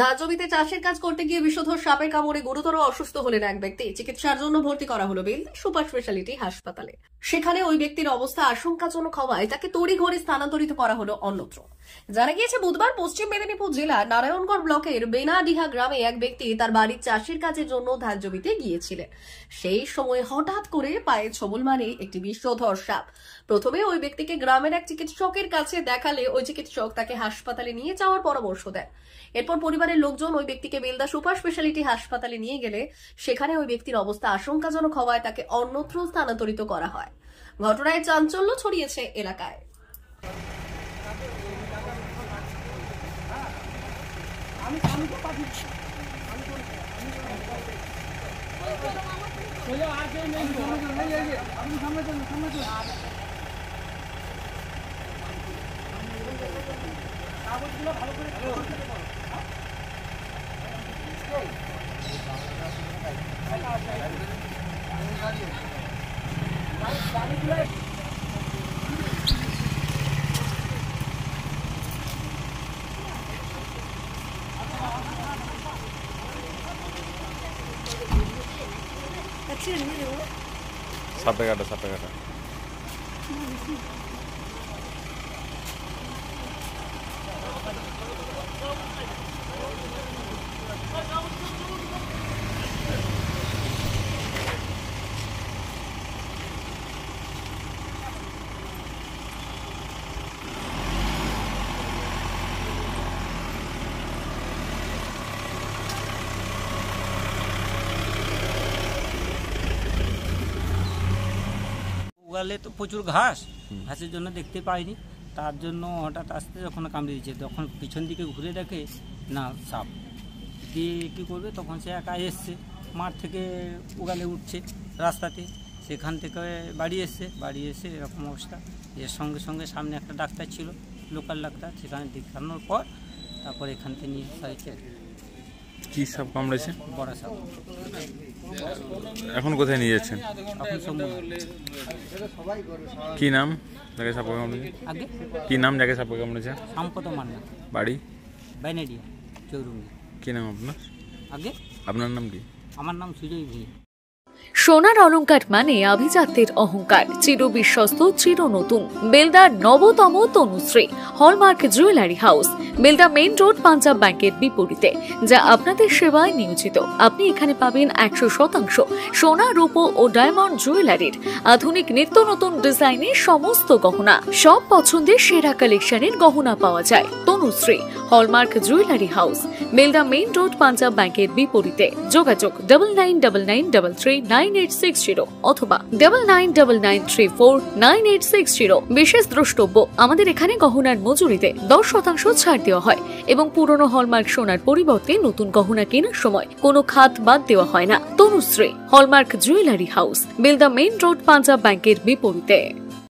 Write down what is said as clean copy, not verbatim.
ধান জমিতে চাষের কাজ করতে গিয়ে বিষধর সাপের কামড়ে গুরুতর অসুস্থ হলেন এক ব্যক্তি। চিকিৎসার জন্য ভর্তি করা হলো বেলদা সুপার স্পেশালিটি হাসপাতালে। সেখানে ওই ব্যক্তির অবস্থা আশঙ্কাজনক হওয়ায় তাকে তড়িঘড়ি স্থানান্তরিত করা হলো অন্যত্র। জানা গিয়েছে, বুধবার পশ্চিম মেদিনীপুর জেলার নারায়ণগড় ব্লকের বেনাডিহা গ্রামে এক ব্যক্তি তার বাড়ির চাষের কাজের জন্য ধান জমিতে গিয়েছিলেন। সেই সময় হঠাৎ করে পায়ে ছোবল মারে একটি বিষধর সাপ। প্রথমে ওই ব্যক্তিকে গ্রামের এক চিকিৎসকের কাছে দেখালে ওই চিকিৎসক তাকে হাসপাতালে নিয়ে যাওয়ার পরামর্শ দেন। এরপর পরিবারের লোকজন ওই ব্যক্তিকে বেলদা সুপার স্পেশালিটি হাসপাতালে নিয়ে গেলে সেখানে ওই ব্যক্তির অবস্থা আশঙ্কাজনক হওয়ায় তাকে অন্যত্র স্থানান্তরিত করা হয়। ঘটনায় চাঞ্চল্য ছড়িয়েছে এলাকায়। সাপে কাটা উগালে তো প্রচুর ঘাসের জন্য দেখতে পাইনি। তার জন্য হঠাৎ আসতে যখন কামড়ে দিয়েছে, তখন পিছন দিকে ঘুরে দেখে না সাপ, দিয়ে কী করবে, তখন সে একা এসছে মাঠ থেকে উগালে উঠছে রাস্তাতে, সেখান থেকে বাড়ি এসে এরকম অবস্থা। এর সঙ্গে সঙ্গে সামনে একটা ডাক্তার ছিল, লোকাল ডাক্তার, সেখানে দেখানোর পর তারপর এখান থেকে নিয়ে হয়েছে। কি সাপ কামড়েছে? বড় সাপ। এখন কোথায় নিয়ে যাচ্ছেন? কি নাম যাকে সাপ কামড়েছে? আগে কি নাম যাকে সাপ কামড়েছে? সম্পদ মান্না, বাড়ি বেনাডিহা, চৌরঙ্গি। কি নাম আপনার? আগে আপনার নাম কি? আমার নাম সুজয় ভূঁইয়া। সোনার অলংকার মানে আভিজাত্যের অহংকার, চির বিশ্বস্ত, চির নতুন। বেলদার নবতম Tanushree hallmark jewellery house, Belda main road, Punjab ব্যাংকের বিপরীতে, যা আপনাদের সেবায় নিয়োজিত। আপনি এখানে পাবেন 100% সোনা, রূপো ও ডায়মন্ড জুয়েলারির আধুনিক নিত্য নতুন ডিজাইনের সমস্ত গহনা। সব পছন্দের সেরা কালেকশনের গহনা পাওয়া যায়। Tanushree hallmark jewellery house, Belda main road, Punjab ব্যাংকের বিপরীতে। যোগাযোগ 9999339860 অথবা 9999349860। বিশেষ দ্রষ্টব্য, আমাদের এখানে গহনার মজুরিতে 10% ছাড় দেওয়া হয় এবং পুরনো হলমার্ক সোনার পরিবর্তে নতুন গহনা কেনার সময় কোনো খাত বাদ দেওয়া হয় না। Tanushree hallmark jewellery house, Belda main road, Punjab ব্যাংকের বিপরীতে।